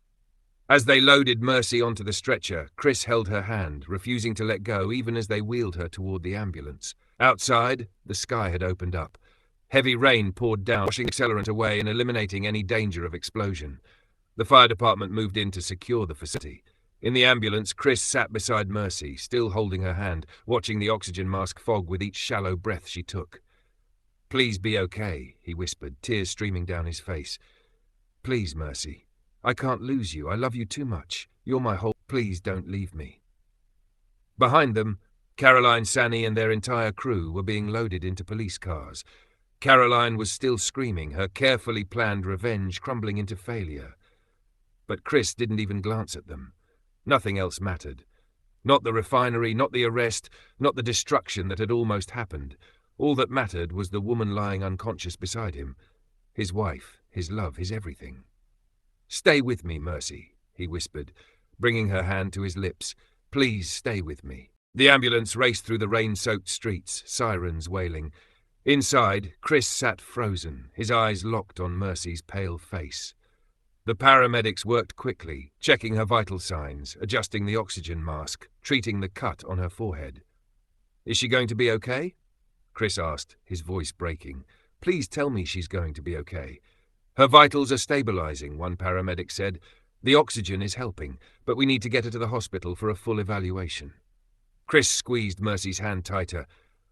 As they loaded Mercy onto the stretcher, Chris held her hand, refusing to let go even as they wheeled her toward the ambulance. Outside, the sky had opened up. Heavy rain poured down, washing accelerant away and eliminating any danger of explosion. The fire department moved in to secure the facility. In the ambulance, Chris sat beside Mercy, still holding her hand, watching the oxygen mask fog with each shallow breath she took. "Please be okay," he whispered, tears streaming down his face. "Please, Mercy. I can't lose you. I love you too much. You're my whole... Please don't leave me." Behind them, Caroline, Sani, and their entire crew were being loaded into police cars. Caroline was still screaming, her carefully planned revenge crumbling into failure. But Chris didn't even glance at them. Nothing else mattered. Not the refinery, not the arrest, not the destruction that had almost happened. All that mattered was the woman lying unconscious beside him. His wife, his love, his everything. "Stay with me, Mercy," he whispered, bringing her hand to his lips. "Please stay with me." The ambulance raced through the rain-soaked streets, sirens wailing. Inside, Chris sat frozen, his eyes locked on Mercy's pale face. The paramedics worked quickly, checking her vital signs, adjusting the oxygen mask, treating the cut on her forehead. "Is she going to be okay?" Chris asked, his voice breaking. "Please tell me she's going to be okay." "Her vitals are stabilizing," one paramedic said. "The oxygen is helping, but we need to get her to the hospital for a full evaluation." Chris squeezed Mercy's hand tighter.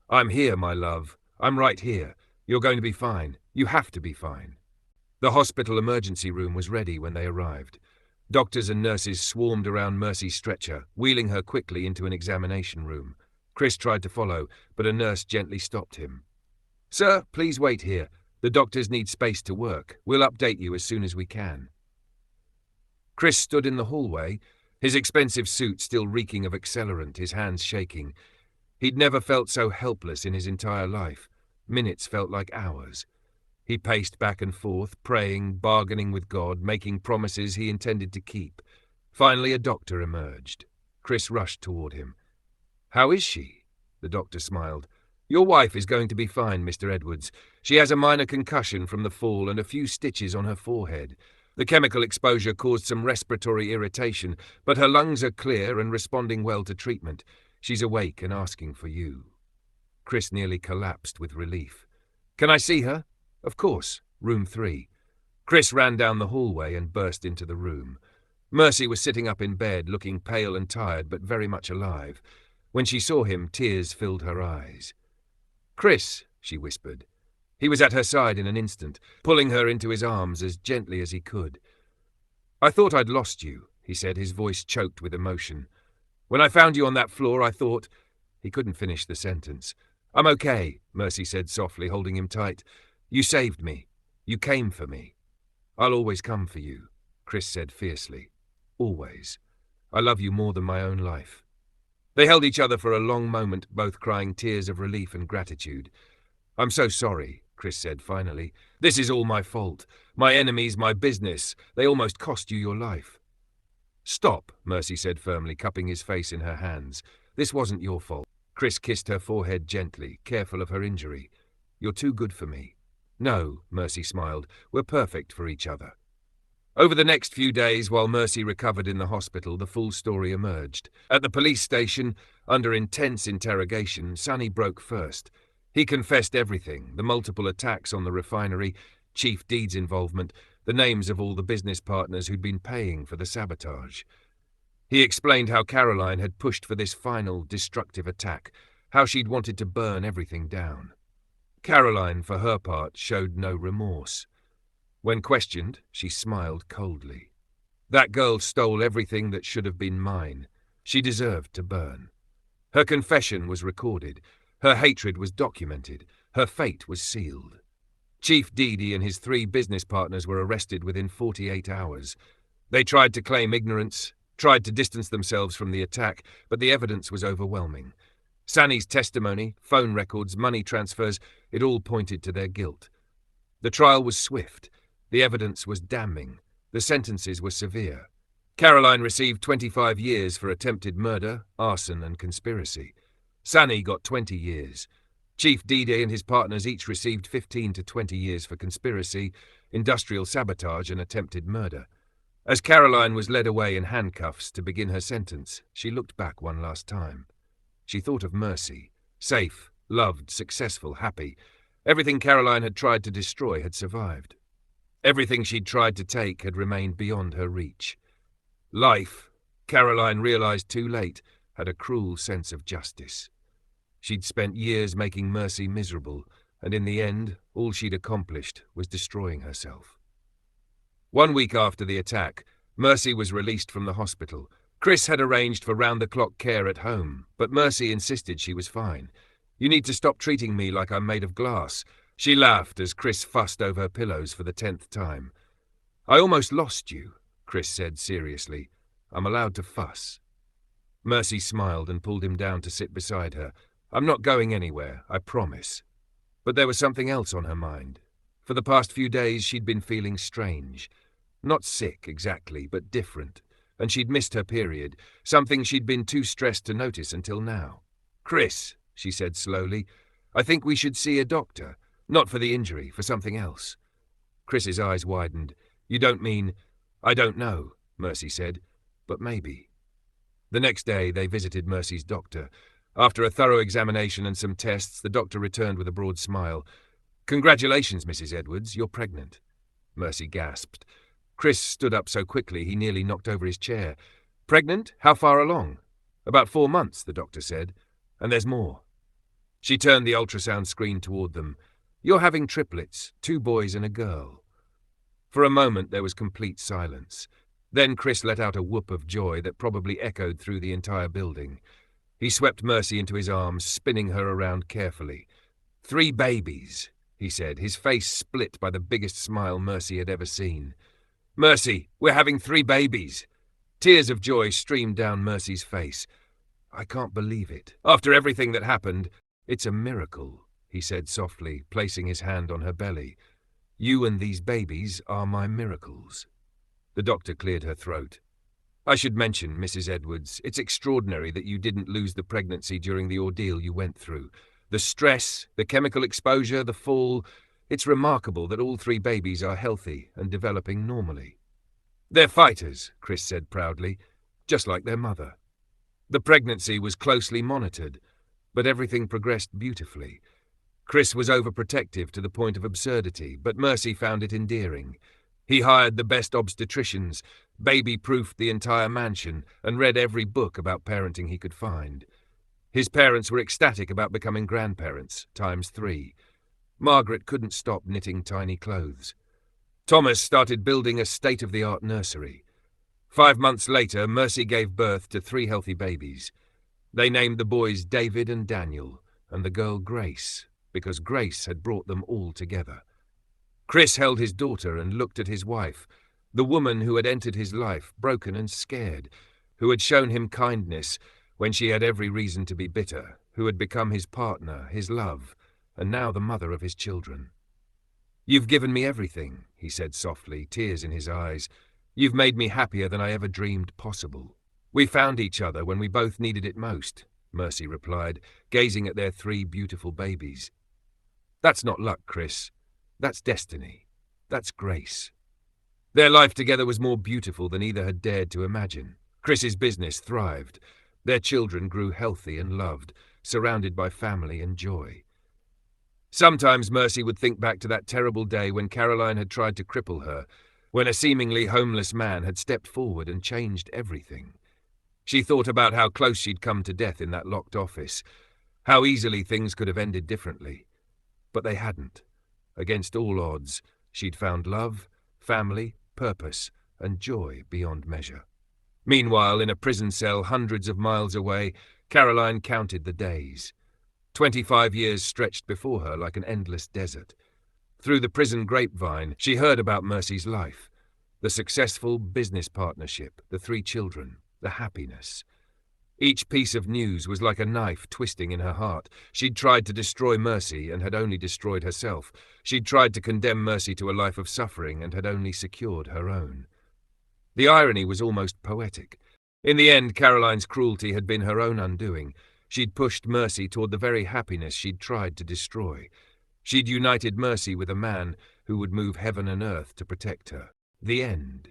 "I'm here, my love. I'm right here. You're going to be fine. You have to be fine." The hospital emergency room was ready when they arrived. Doctors and nurses swarmed around Mercy's stretcher, wheeling her quickly into an examination room. Chris tried to follow, but a nurse gently stopped him. "Sir, please wait here. The doctors need space to work. We'll update you as soon as we can." Chris stood in the hallway, his expensive suit still reeking of accelerant, his hands shaking. He'd never felt so helpless in his entire life. Minutes felt like hours. He paced back and forth, praying, bargaining with God, making promises he intended to keep. Finally, a doctor emerged. Chris rushed toward him. How is she? The doctor smiled. Your wife is going to be fine, Mr. Edwards. She has a minor concussion from the fall and a few stitches on her forehead. The chemical exposure caused some respiratory irritation, but her lungs are clear and responding well to treatment. She's awake and asking for you. Chris nearly collapsed with relief. Can I see her? Of course. Room 3. Chris ran down the hallway and burst into the room. Mercy was sitting up in bed, looking pale and tired, but very much alive. When she saw him, tears filled her eyes. Chris, she whispered. He was at her side in an instant, pulling her into his arms as gently as he could. I thought I'd lost you, he said, his voice choked with emotion. When I found you on that floor, I thought... He couldn't finish the sentence. I'm okay, Mercy said softly, holding him tight. You saved me. You came for me. I'll always come for you, Chris said fiercely. Always. I love you more than my own life. They held each other for a long moment, both crying tears of relief and gratitude. I'm so sorry, Chris said finally. This is all my fault. My enemies, my business. They almost cost you your life. Stop, Mercy said firmly, cupping his face in her hands. This wasn't your fault. Chris kissed her forehead gently, careful of her injury. You're too good for me. No, Mercy smiled. We're perfect for each other. Over the next few days, while Mercy recovered in the hospital, the full story emerged. At the police station, under intense interrogation, Sonny broke first. He confessed everything, the multiple attacks on the refinery, Chief Deed's involvement, the names of all the business partners who'd been paying for the sabotage. He explained how Caroline had pushed for this final, destructive attack, how she'd wanted to burn everything down. Caroline, for her part, showed no remorse. When questioned, she smiled coldly. That girl stole everything that should have been mine. She deserved to burn. Her confession was recorded. Her hatred was documented. Her fate was sealed. Chief Deedy and his 3 business partners were arrested within 48 hours. They tried to claim ignorance, tried to distance themselves from the attack, but the evidence was overwhelming. Sonny's testimony, phone records, money transfers, it all pointed to their guilt. The trial was swift. The evidence was damning. The sentences were severe. Caroline received 25 years for attempted murder, arson and conspiracy. Sonny got 20 years. Chief Deedy and his partners each received 15 to 20 years for conspiracy, industrial sabotage and attempted murder. As Caroline was led away in handcuffs to begin her sentence, she looked back one last time. She thought of Mercy. Safe, loved, successful, happy. Everything Caroline had tried to destroy had survived. Everything she'd tried to take had remained beyond her reach. Life, Caroline realized too late, had a cruel sense of justice. She'd spent years making Mercy miserable, and in the end, all she'd accomplished was destroying herself. 1 week after the attack, Mercy was released from the hospital. Chris had arranged for round-the-clock care at home, but Mercy insisted she was fine. You need to stop treating me like I'm made of glass. She laughed as Chris fussed over her pillows for the 10th time. I almost lost you, Chris said seriously. I'm allowed to fuss. Mercy smiled and pulled him down to sit beside her. I'm not going anywhere, I promise. But there was something else on her mind. For the past few days she'd been feeling strange. Not sick exactly, but different. And she'd missed her period, something she'd been too stressed to notice until now. Chris, she said slowly, I think we should see a doctor. Not for the injury, for something else. Chris's eyes widened. You don't mean... I don't know, Mercy said, but maybe. The next day they visited Mercy's doctor. After a thorough examination and some tests, the doctor returned with a broad smile. Congratulations, Mrs. Edwards, you're pregnant. Mercy gasped. Chris stood up so quickly he nearly knocked over his chair. Pregnant? How far along? About 4 months, the doctor said. And there's more. She turned the ultrasound screen toward them. You're having triplets, 2 boys and a girl. For a moment there was complete silence. Then Chris let out a whoop of joy that probably echoed through the entire building. He swept Mercy into his arms, spinning her around carefully. 3 babies, he said, his face split by the biggest smile Mercy had ever seen. Mercy, we're having 3 babies. Tears of joy streamed down Mercy's face. I can't believe it. After everything that happened, it's a miracle, he said softly, placing his hand on her belly. You and these babies are my miracles. The doctor cleared her throat. I should mention, Mrs. Edwards, it's extraordinary that you didn't lose the pregnancy during the ordeal you went through. The stress, the chemical exposure, the fall. It's remarkable that all 3 babies are healthy and developing normally. They're fighters, Chris said proudly, just like their mother. The pregnancy was closely monitored, but everything progressed beautifully. Chris was overprotective to the point of absurdity, but Mercy found it endearing. He hired the best obstetricians, baby-proofed the entire mansion, and read every book about parenting he could find. His parents were ecstatic about becoming grandparents, ×3. Margaret couldn't stop knitting tiny clothes. Thomas started building a state-of-the-art nursery. 5 months later, Mercy gave birth to 3 healthy babies. They named the boys David and Daniel, and the girl Grace, because Grace had brought them all together. Chris held his daughter and looked at his wife, the woman who had entered his life, broken and scared, who had shown him kindness when she had every reason to be bitter, who had become his partner, his love, and now the mother of his children. "You've given me everything," he said softly, tears in his eyes. "You've made me happier than I ever dreamed possible." "We found each other when we both needed it most," Mercy replied, gazing at their 3 beautiful babies. "That's not luck, Chris. That's destiny. That's grace." Their life together was more beautiful than either had dared to imagine. Chris's business thrived. Their children grew healthy and loved, surrounded by family and joy. Sometimes Mercy would think back to that terrible day when Caroline had tried to cripple her, when a seemingly homeless man had stepped forward and changed everything. She thought about how close she'd come to death in that locked office, how easily things could have ended differently. But they hadn't. Against all odds, she'd found love, family, purpose, and joy beyond measure. Meanwhile, in a prison cell hundreds of miles away, Caroline counted the days. 25 years stretched before her like an endless desert. Through the prison grapevine, she heard about Mercy's life, the successful business partnership, the 3 children, the happiness. Each piece of news was like a knife twisting in her heart. She'd tried to destroy Mercy and had only destroyed herself. She'd tried to condemn Mercy to a life of suffering and had only secured her own. The irony was almost poetic. In the end, Caroline's cruelty had been her own undoing. She'd pushed Mercy toward the very happiness she'd tried to destroy. She'd united Mercy with a man who would move heaven and earth to protect her. The end.